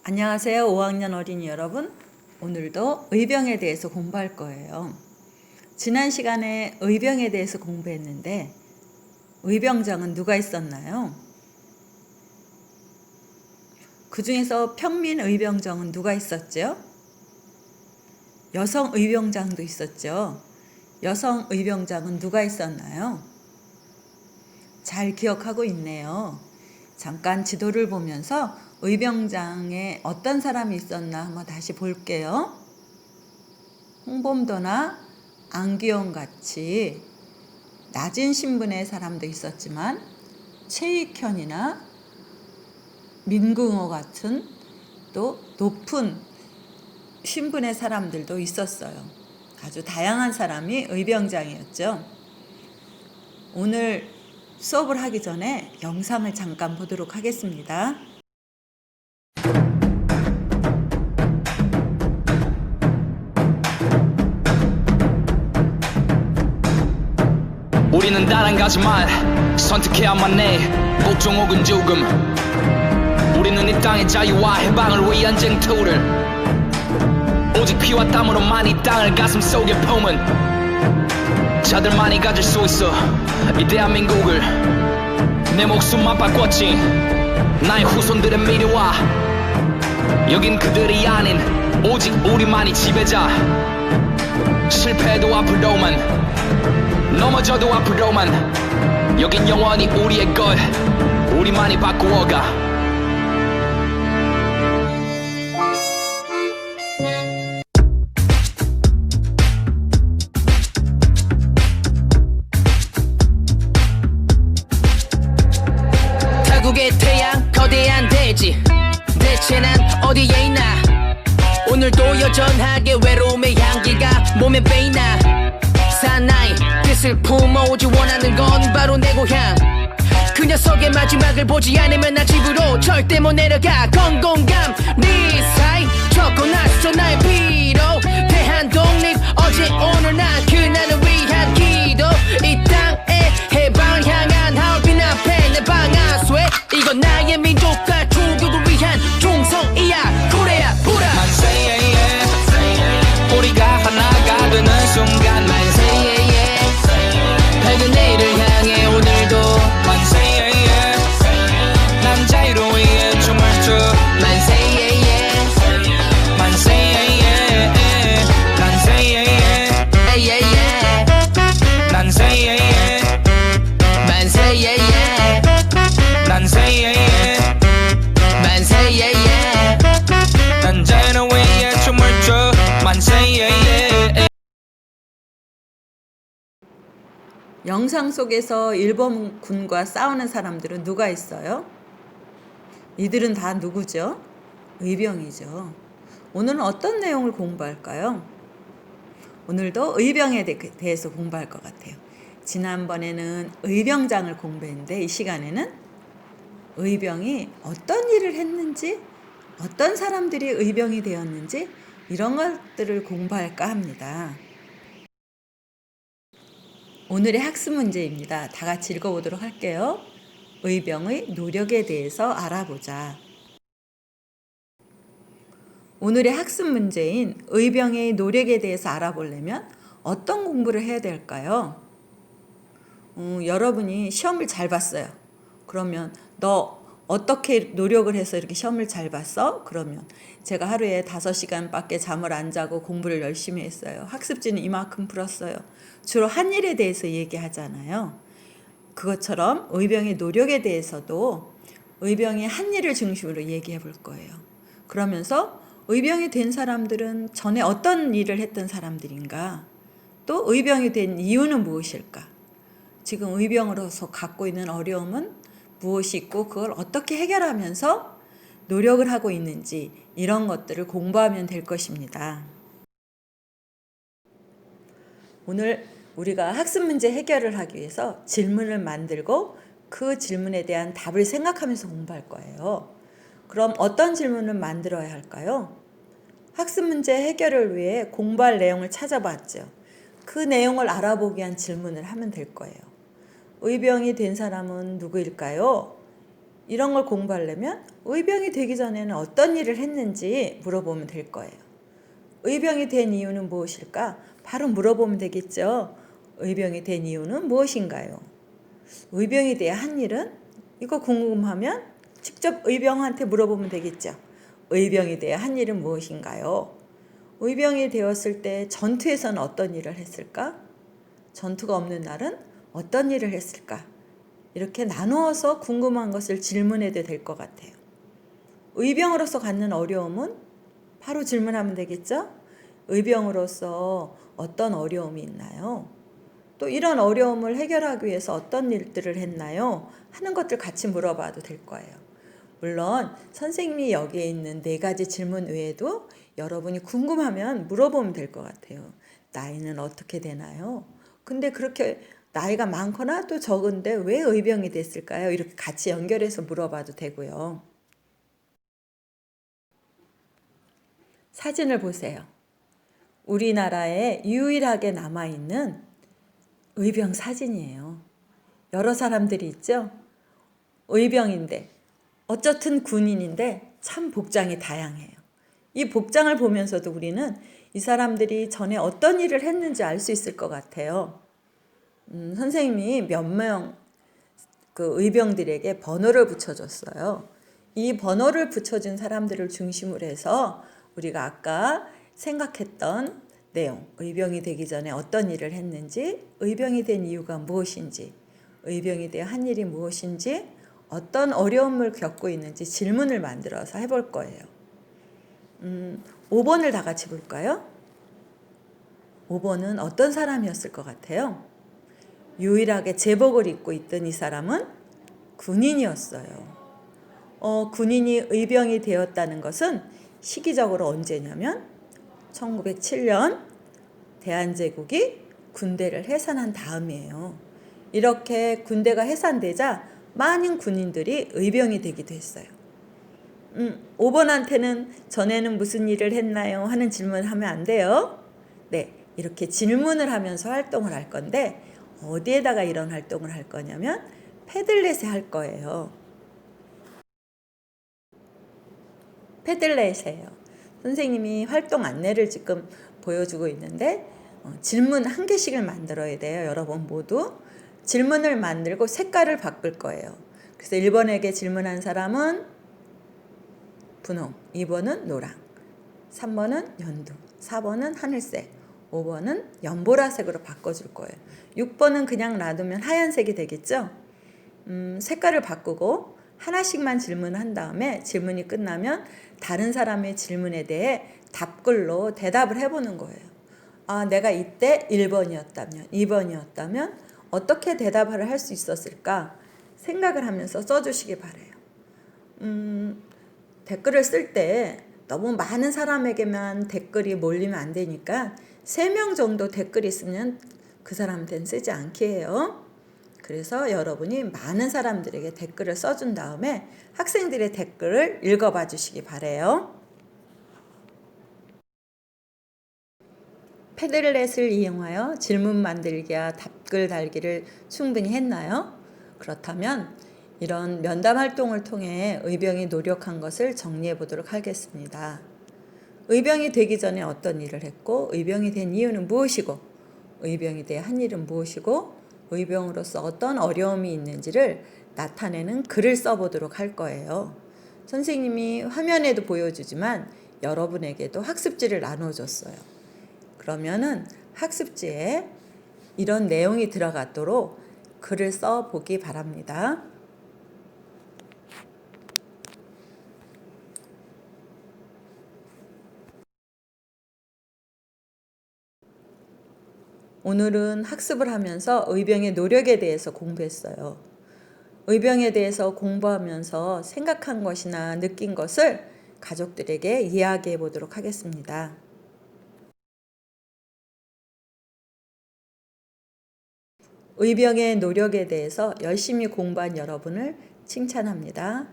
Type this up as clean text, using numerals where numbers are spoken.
안녕하세요. 5학년 어린이 여러분. 오늘도 의병에 대해서 공부할 거예요. 지난 시간에 의병에 대해서 공부했는데 의병장은 누가 있었나요? 그 중에서 평민 의병장은 누가 있었죠? 여성 의병장도 있었죠. 여성 의병장은 누가 있었나요? 잘 기억하고 있네요. 잠깐 지도를 보면서 의병장에 어떤 사람이 있었나 한번 다시 볼게요. 홍범도나 안기영 같이 낮은 신분의 사람도 있었지만 최익현이나 민궁호 같은 또 높은 신분의 사람들도 있었어요. 아주 다양한 사람이 의병장이었죠. 오늘 수업을 하기 전에 영상을 잠깐 보도록 하겠습니다. 우리는 단 한 가지만 선택해야만 해. 복종 혹은 죽음. 우리는 이 땅의 자유와 해방을 위한 쟁투를 오직 피와 땀으로만 이 땅을 가슴속에 품은 자들만이 가질 수 있어. 이 대한민국을 내 목숨만 바꿨지. 나의 후손들의 미래와 여긴 그들이 아닌 오직 우리만이 지배자. 실패해도 앞으로만 넘어져도 앞으로만 여긴 영원히 우리의 것. 우리만이 바꾸어가. 타국의 태양 거대한 대지 대체 난 어디에 있나. 오늘도 여전하게 외로움의 향기가 몸에 배이나. 사나이 뜻을 품어오지 원하는 건 바로 내 고향. 그 녀석의 마지막을 보지 않으면 나 집으로 절대 못 내려가. 건공감 네 사이 적고 났어 나의 피로 대한 독립 어제 오늘 난 그날을 위한 기도. 이 땅의 해방을 향한 하얼빈 앞에 내 방아쇠. 이건 나의 민족과 조국을 위한 충성이야. 코레아 보라 만세. 우리가 하나가 되는 순간 만세. 밝은 내일을 향해 오늘도 만세. 난 자유를 위해 춤을 춰 만세. 만세. 만세. 만세. 만세. 만세. 난 자유를 위해 춤을 춰 만세. 영상 속에서 일본군과 싸우는 사람들은 누가 있어요? 이들은 다 누구죠? 의병이죠. 오늘은 어떤 내용을 공부할까요? 오늘도 의병에 대해서 공부할 것 같아요. 지난번에는 의병장을 공부했는데 이 시간에는 의병이 어떤 일을 했는지, 어떤 사람들이 의병이 되었는지 이런 것들을 공부할까 합니다. 오늘의 학습 문제입니다. 다 같이 읽어보도록 할게요. 의병의 노력에 대해서 알아보자. 오늘의 학습 문제인 의병의 노력에 대해서 알아보려면 어떤 공부를 해야 될까요? 여러분이 시험을 잘 봤어요. 그러면 너 어떻게 노력을 해서 이렇게 시험을 잘 봤어? 그러면 제가 하루에 5시간밖에 잠을 안 자고 공부를 열심히 했어요. 학습지는 이만큼 풀었어요. 주로 한 일에 대해서 얘기하잖아요. 그것처럼 의병의 노력에 대해서도 의병이 한 일을 중심으로 얘기해 볼 거예요. 그러면서 의병이 된 사람들은 전에 어떤 일을 했던 사람들인가? 또 의병이 된 이유는 무엇일까? 지금 의병으로서 갖고 있는 어려움은 무엇이 있고 그걸 어떻게 해결하면서 노력을 하고 있는지 이런 것들을 공부하면 될 것입니다. 오늘 우리가 학습 문제 해결을 하기 위해서 질문을 만들고 그 질문에 대한 답을 생각하면서 공부할 거예요. 그럼 어떤 질문을 만들어야 할까요? 학습 문제 해결을 위해 공부할 내용을 찾아봤죠. 그 내용을 알아보기 위한 질문을 하면 될 거예요. 의병이 된 사람은 누구일까요? 이런 걸 공부하려면 의병이 되기 전에는 어떤 일을 했는지 물어보면 될 거예요. 의병이 된 이유는 무엇일까? 바로 물어보면 되겠죠. 의병이 된 이유는 무엇인가요? 의병이 돼야 한 일은? 이거 궁금하면 직접 의병한테 물어보면 되겠죠. 의병이 돼야 한 일은 무엇인가요? 의병이 되었을 때 전투에서는 어떤 일을 했을까? 전투가 없는 날은 어떤 일을 했을까? 이렇게 나누어서 궁금한 것을 질문해도 될 것 같아요. 의병으로서 갖는 어려움은 바로 질문하면 되겠죠? 의병으로서 어떤 어려움이 있나요? 또 이런 어려움을 해결하기 위해서 어떤 일들을 했나요? 하는 것들 같이 물어봐도 될 거예요. 물론 선생님이 여기에 있는 4가지 질문 외에도 여러분이 궁금하면 물어보면 될 것 같아요. 나이는 어떻게 되나요? 근데 그렇게 나이가 많거나 또 적은데 왜 의병이 됐을까요? 이렇게 같이 연결해서 물어봐도 되고요. 사진을 보세요. 우리나라에 유일하게 남아있는 의병 사진이에요. 여러 사람들이 있죠? 의병인데 어쨌든 군인인데 참 복장이 다양해요. 이 복장을 보면서도 우리는 이 사람들이 전에 어떤 일을 했는지 알 수 있을 것 같아요. 선생님이 몇 명 그 의병들에게 번호를 붙여줬어요. 이 번호를 붙여준 사람들을 중심으로 해서 우리가 아까 생각했던 내용, 의병이 되기 전에 어떤 일을 했는지, 의병이 된 이유가 무엇인지, 의병이 되어 한 일이 무엇인지, 어떤 어려움을 겪고 있는지 질문을 만들어서 해볼 거예요. 5번을 다 같이 볼까요? 5번은 어떤 사람이었을 것 같아요? 유일하게 제복을 입고 있던 이 사람은 군인이었어요. 군인이 의병이 되었다는 것은 시기적으로 언제냐면 1907년 대한제국이 군대를 해산한 다음이에요. 이렇게 군대가 해산되자 많은 군인들이 의병이 되기도 했어요. 5번한테는 전에는 무슨 일을 했나요? 하는 질문을 하면 안 돼요. 네, 이렇게 질문을 하면서 활동을 할 건데 어디에다가 이런 활동을 할 거냐면 패들렛에 할 거예요. 패들렛이에요. 선생님이 활동 안내를 지금 보여주고 있는데 질문 1개씩을 만들어야 돼요. 여러분 모두 질문을 만들고 색깔을 바꿀 거예요. 그래서 1번에게 질문한 사람은 분홍, 2번은 노랑, 3번은 연두, 4번은 하늘색, 5번은 연보라색으로 바꿔줄 거예요. 6번은 그냥 놔두면 하얀색이 되겠죠? 색깔을 바꾸고 하나씩만 질문한 다음에 질문이 끝나면 다른 사람의 질문에 대해 답글로 대답을 해보는 거예요. 내가 이때 1번이었다면, 2번이었다면 어떻게 대답을 할 수 있었을까 생각을 하면서 써주시기 바래요. 댓글을 쓸 때 너무 많은 사람에게만 댓글이 몰리면 안 되니까 3명 정도 댓글이 있으면 그 사람한테는 쓰지 않게 해요. 그래서 여러분이 많은 사람들에게 댓글을 써준 다음에 학생들의 댓글을 읽어봐 주시기 바래요. 패들렛을 이용하여 질문 만들기와 답글 달기를 충분히 했나요? 그렇다면 이런 면담 활동을 통해 의병이 노력한 것을 정리해 보도록 하겠습니다. 의병이 되기 전에 어떤 일을 했고, 의병이 된 이유는 무엇이고, 의병이 돼 한 일은 무엇이고, 의병으로서 어떤 어려움이 있는지를 나타내는 글을 써보도록 할 거예요. 선생님이 화면에도 보여주지만 여러분에게도 학습지를 나눠줬어요. 그러면은 학습지에 이런 내용이 들어가도록 글을 써보기 바랍니다. 오늘은 학습을 하면서 의병의 노력에 대해서 공부했어요. 의병에 대해서 공부하면서 생각한 것이나 느낀 것을 가족들에게 이야기해 보도록 하겠습니다. 의병의 노력에 대해서 열심히 공부한 여러분을 칭찬합니다.